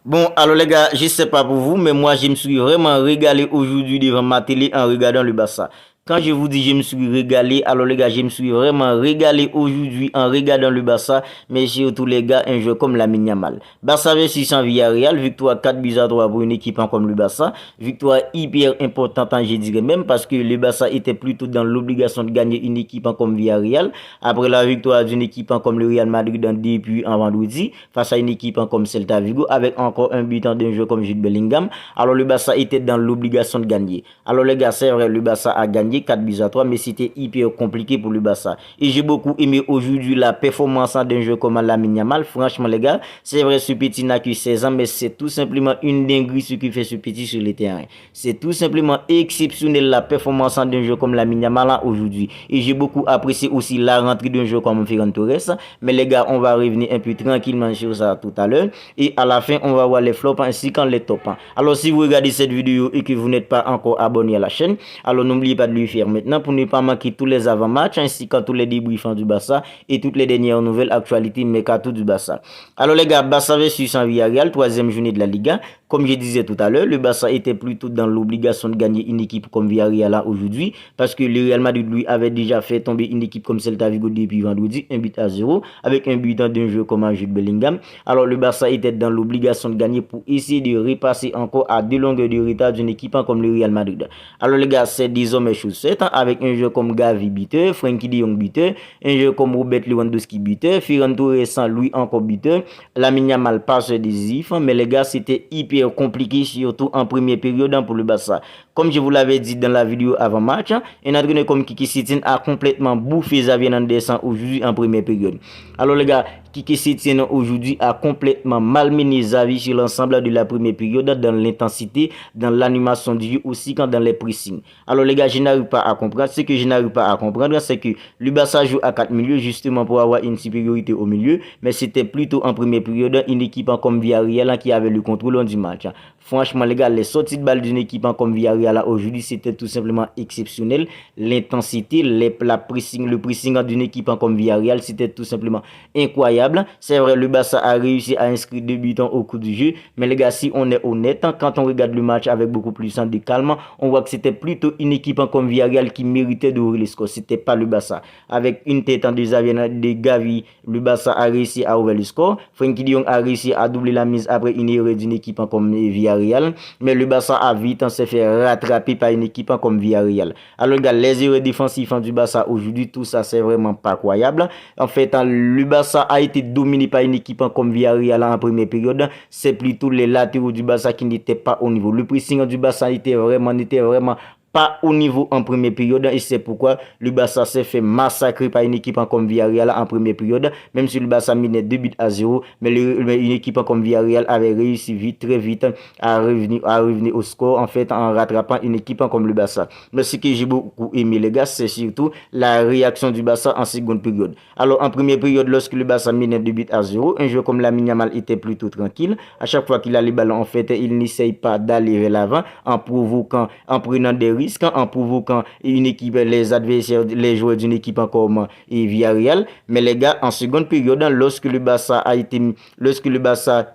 Bon, alors les gars, je sais pas pour vous, mais moi je me suis vraiment régalé aujourd'hui devant ma télé en regardant le Barça. Quand je vous dis je me suis régalé, alors les gars, je me suis vraiment régalé aujourd'hui en regardant le Barça, mais surtout les gars, un jeu comme la Yamal. Barça versus Villarreal, victoire 4-3 pour une équipe comme le Barça, victoire hyper importante, je dirais même, parce que le Barça était plutôt dans l'obligation de gagner une équipe comme Villarreal, après la victoire d'une équipe comme le Real Madrid dans début en vendredi, face à une équipe comme Celta Vigo, avec encore un but d'un jeu comme Jude Bellingham. Alors le Barça était dans l'obligation de gagner. Alors les gars, c'est vrai, le Barça a gagné 4-3, mais c'était hyper compliqué pour le Barça. Et j'ai beaucoup aimé aujourd'hui la performance d'un jeu comme Lamine Yamal. Franchement les gars, c'est vrai, ce petit n'a que 16 ans, mais c'est tout simplement une dinguerie ce qui fait ce petit sur le terrain. C'est tout simplement exceptionnel la performance d'un jeu comme Lamine Yamal aujourd'hui. Et j'ai beaucoup apprécié aussi la rentrée d'un jeu comme Ferran Torres. Mais les gars, on va revenir un peu tranquillement sur ça tout à l'heure. Et à la fin, on va voir les flops ainsi que les tops. Alors, si vous regardez cette vidéo et que vous n'êtes pas encore abonné à la chaîne, alors n'oubliez pas de le faire maintenant pour ne pas manquer tous les avant-matchs ainsi que tous les débriefs du Barça et toutes les dernières nouvelles actualités mercato du Barça. Alors, les gars, Barça versus Villarreal, troisième journée de la Liga. Comme je disais tout à l'heure, le Barça était plutôt dans l'obligation de gagner une équipe comme Villarreal aujourd'hui parce que le Real Madrid lui avait déjà fait tomber une équipe comme Celta Vigo depuis vendredi, 1-0 avec un but d'un jeu comme Jude Bellingham. Alors le Barça était dans l'obligation de gagner pour essayer de repasser encore à 2 longueurs de retard d'une équipe comme le Real Madrid. Alors les gars, c'est désormais chose faite avec un jeu comme Gavi buteur, Frenkie de Jong buteur, un jeu comme Robert Lewandowski buteur, Ferran Torres sans lui encore buteur, Lamine Yamal passeur décisif, mais les gars, c'était hyper compliqué, surtout en première période pour le Barça. Comme je vous l'avais dit dans la vidéo avant match, un entraîneur comme Kiki Setien a complètement bouffé Xavi Hernandez aujourd'hui en première période. Alors les gars, Kiki Setien aujourd'hui a complètement malmené Xavi sur l'ensemble de la première période, dans l'intensité, dans l'animation du jeu, aussi quand dans les pressings. Alors les gars, je n'arrive pas à comprendre. Ce que je n'arrive pas à comprendre, c'est que le Barça joue à 4 milieux justement pour avoir une supériorité au milieu, mais c'était plutôt en première période une équipe comme Villarreal qui avait le contrôle du match. Franchement les gars, les sorties de balle d'une équipe comme Villarreal aujourd'hui, c'était tout simplement exceptionnel. L'intensité, le pressing d'une équipe comme Villarreal, c'était tout simplement incroyable. C'est vrai, le Barça a réussi à inscrire 2 buts au cours du jeu, mais les gars, si on est honnête, quand on regarde le match avec beaucoup plus de calme, on voit que c'était plutôt une équipe comme Villarreal qui méritait d'ouvrir le score. C'était pas le Barça. Avec une tête en de Gavi, le Barça a réussi à ouvrir le score. Frenkie de Jong a réussi à doubler la mise après une erreur d'une équipe comme Villarreal, mais le Barça a vite s'est fait rattraper par une équipe comme Villarreal. Alors gars, les erreurs défensives du Barça aujourd'hui, tout ça c'est vraiment pas croyable. En fait, le Barça a été dominé par une équipe comme Villarreal en première période. C'est plutôt les latéraux du Barça qui n'étaient pas au niveau. Le pressing du Barça n'était vraiment pas au niveau en première période et c'est pourquoi le Barça s'est fait massacrer par une équipe comme Villarreal en première période, même si le Barça menait 2-0, mais une équipe comme Villarreal avait réussi très vite à revenir au score en fait en rattrapant une équipe comme le Barça. Mais ce que j'ai beaucoup aimé les gars, c'est surtout la réaction du Barça en seconde période. Alors en première période, lorsque le Barça menait 2-0, un jeu comme Lamine Yamal était plutôt tranquille. À chaque fois qu'il a les ballons en fait, il n'essaye pas d'aller vers l'avant en provoquant, en prenant des risques, en provoquant une équipe, les adversaires, les joueurs d'une équipe comme Villarreal. Mais les gars, en seconde période, lorsque le Barça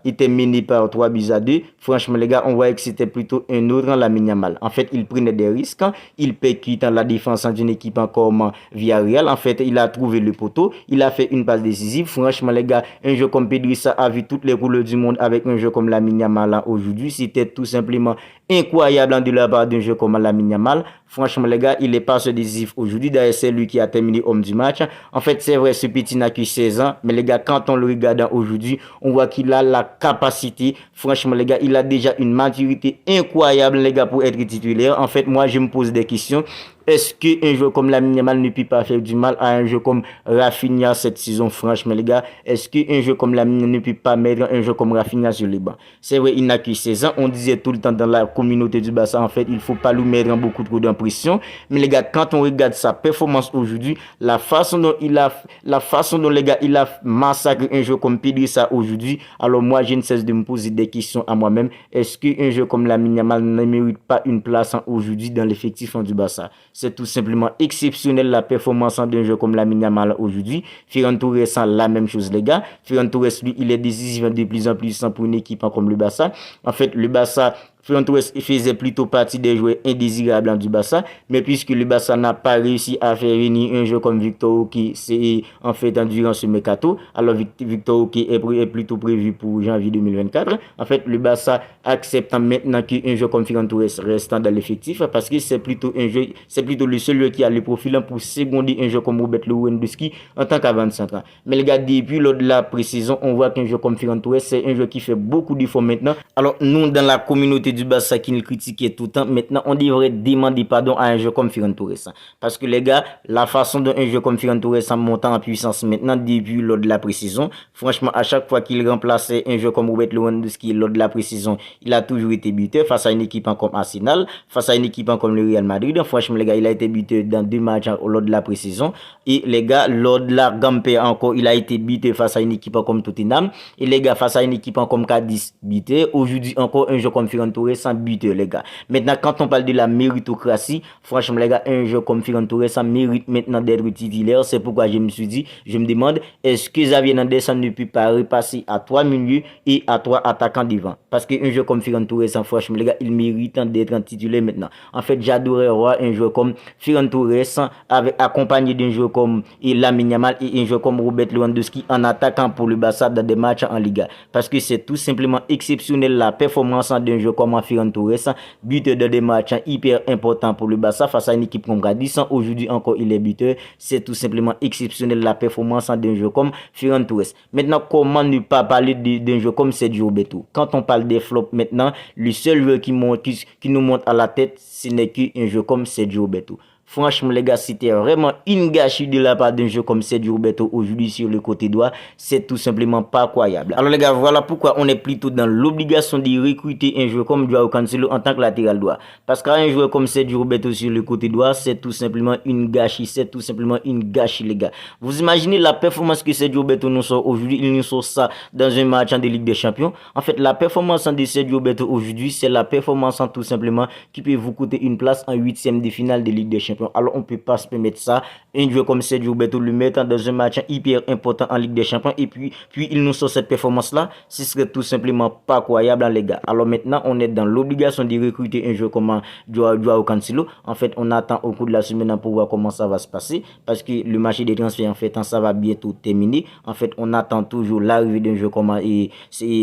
était mené par 3-2, franchement les gars, on voyait que c'était plutôt un autre Lamine Yamal. En fait, il prenait des risques, il percute la défense d'une équipe comme Villarreal. En fait, il a trouvé le poteau, il a fait une passe décisive. Franchement les gars, un jeu comme Pedrissa a vu toutes les couleurs du monde avec un jeu comme Lamine Yamal aujourd'hui. C'était tout simplement incroyable de la part d'un jeu comme Lamine Yamal. Franchement les gars, il est pas décisif aujourd'hui. D'ailleurs, c'est lui qui a terminé homme du match. En fait, c'est vrai, ce petit n'a que 16 ans. Mais les gars, quand on le regarde aujourd'hui, on voit qu'il a la capacité. Franchement les gars, il a déjà une maturité incroyable les gars pour être titulaire. En fait, moi, je me pose des questions. Est-ce qu'un joueur comme Lamine Yamal ne peut pas faire du mal à un joueur comme Rafinha cette saison? Franchement les gars, est-ce qu'un joueur comme Lamine ne peut pas mettre un joueur comme Rafinha sur les bancs? C'est vrai, il n'a que 16 ans. On disait tout le temps dans la communauté du Barça, en fait, il ne faut pas lui mettre beaucoup trop pression. Mais les gars, quand on regarde sa performance aujourd'hui, la façon dont les gars, il a massacré un joueur comme Pedrissa aujourd'hui, alors moi, je ne cesse de me poser des questions à moi-même. Est-ce qu'un joueur comme Lamine Yamal ne mérite pas une place aujourd'hui dans l'effectif du Barça? C'est tout simplement exceptionnel la performance d'un joueur comme Lamine Yamal aujourd'hui. Ferran Torres sent la même chose, les gars. Ferran Torres, lui, il est décisif de plus en plus pour une équipe comme le Barça. En fait, le Barça, Ferran Torres faisait plutôt partie des joueurs indésirables du Barça, mais puisque le Barça n'a pas réussi à faire venir un joueur comme Victor Oki, c'est en fait durant ce mercato, alors Victor Oki est plutôt prévu pour janvier 2024. En fait, le Barça accepte maintenant qu'un joueur comme Ferran Torres reste dans l'effectif parce que c'est plutôt le seul joueur qui a le profil pour seconder un joueur comme Robert Lewandowski en tant qu'avant-centre. Mais les gars, depuis lors de la pré-saison, on voit qu'un joueur comme Ferran Torres, c'est un joueur qui fait beaucoup d'efforts maintenant. Alors, nous, dans la communauté du Barça qui nous critiquait tout le temps, maintenant on devrait demander pardon à un joueur comme Ferran Torres. Parce que les gars, la façon dont un joueur comme Ferran Torres monte en puissance maintenant depuis lors de la pré-saison, franchement, à chaque fois qu'il remplaçait un joueur comme Robert Lewandowski lors de la pré-saison, il a toujours été buteur face à une équipe comme Arsenal, face à une équipe comme le Real Madrid. Franchement, les gars, il a été buteur dans 2 matchs lors de la pré-saison. Et les gars, lors de la Gamper encore, il a été buteur face à une équipe comme Tottenham. Et les gars, face à une équipe comme Cadiz, buteur. Aujourd'hui, encore un joueur comme Ferran Torres sans buteur, les gars. Maintenant, quand on parle de la méritocratie, franchement, les gars, un joueur comme Ferran Torres, ça mérite maintenant d'être titulaire. C'est pourquoi je me demande, est-ce que Xavi Hernandez ne peut pas repasser à 3 milieux et à 3 attaquants devant? Parce qu'un joueur comme Ferran Torres, franchement, les gars, il mérite d'être titulaire maintenant. En fait, j'adorerais voir un joueur comme Ferran Torres accompagné d'un joueur comme Lamine Yamal et un joueur comme Robert Lewandowski en attaquant pour le Barça dans des matchs en Liga. Parce que c'est tout simplement exceptionnel la performance d'un joueur comme Ferran Torres, buteur de des matchs hyper importants pour le Barça face à une équipe comme Cadiz. Aujourd'hui encore, il est buteur. C'est tout simplement exceptionnel la performance d'un joueur comme Ferran Torres. Maintenant, comment ne pas parler d'un joueur comme Sergio Roberto? Quand on parle des flops maintenant, le seul joueur qui nous monte à la tête, ce n'est qu'un joueur comme Sergio Roberto. Franchement, les gars, c'était vraiment une gâchis de la part d'un jeu comme Sergio Roberto aujourd'hui sur le côté droit. C'est tout simplement pas croyable. Alors, les gars, voilà pourquoi on est plutôt dans l'obligation de recruter un joueur comme Joao Cancelo en tant que latéral droit. Parce qu'un joueur comme Sergio Roberto sur le côté droit, c'est tout simplement une gâchis. C'est tout simplement une gâchis, les gars. Vous imaginez la performance que Sergio Roberto nous sort aujourd'hui? Il nous sort ça dans un match de Ligue des Champions. En fait, la performance de Sergio Roberto aujourd'hui, c'est la performance tout simplement qui peut vous coûter une place en 8e de finale de Ligue des Champions. Alors on ne peut pas se permettre ça. Un joueur comme Sergio Roberto le mettre dans un match hyper important en Ligue des Champions et puis il nous sort cette performance là, ce serait tout simplement pas croyable, les gars. Alors maintenant on est dans l'obligation de recruter un joueur comme Joao Cancelo. En fait on attend au cours de la semaine pour voir comment ça va se passer parce que le marché des transferts en fait ça va bientôt terminer. En fait on attend toujours l'arrivée d'un joueur comme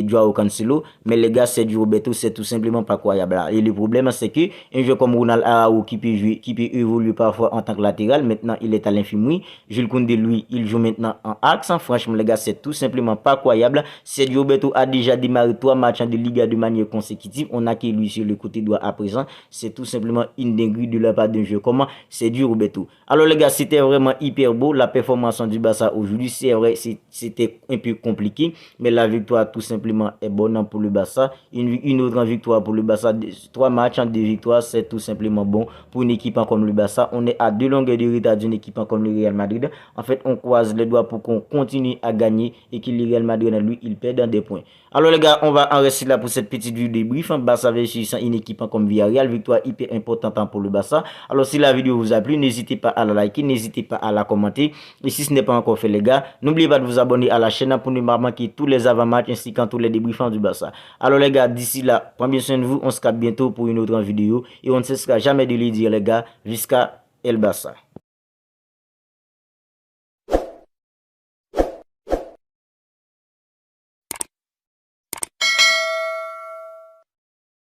Joao Cancelo, mais les gars Sergio Roberto c'est tout simplement pas croyable. Et le problème c'est que un joueur comme Ronald Araujo qui peut jouer, qui peut évoluer parfois en tant que latéral, maintenant il est à l'infirmerie. Jules Koundé lui il joue maintenant en axe. Franchement les gars c'est tout simplement pas croyable. Sergio Roberto a déjà démarré 3 matchs de Liga de manière consécutive. On a que lui sur le côté droit à présent. C'est tout simplement une dinguerie de la part d'un jeu comme Sergio Roberto. Alors les gars c'était vraiment hyper beau la performance du Barça aujourd'hui. C'est vrai c'était un peu compliqué, mais la victoire tout simplement est bonne pour le Barça. Une autre victoire pour le Barça. 3 matchs en 2 victoires, c'est tout simplement bon pour une équipe comme le Barça. On est à 2 longueurs de retard d'une équipe comme le Real Madrid. En fait, on croise les doigts pour qu'on continue à gagner et que le Real Madrid, lui, il perd dans des points. Alors les gars, on va en rester là pour cette petite vidéo débrief. Barça versus une équipe comme Villarreal, victoire hyper importante pour le Barça. Alors si la vidéo vous a plu, n'hésitez pas à la liker, n'hésitez pas à la commenter. Et si ce n'est pas encore fait les gars, n'oubliez pas de vous abonner à la chaîne pour ne pas manquer tous les avant-matchs ainsi que tous les débriefs du Barça. Alors les gars, d'ici là, prenez bien soin de vous, on se capte bientôt pour une autre vidéo et on ne cessera jamais de le dire les gars, jusqu'à El Barça.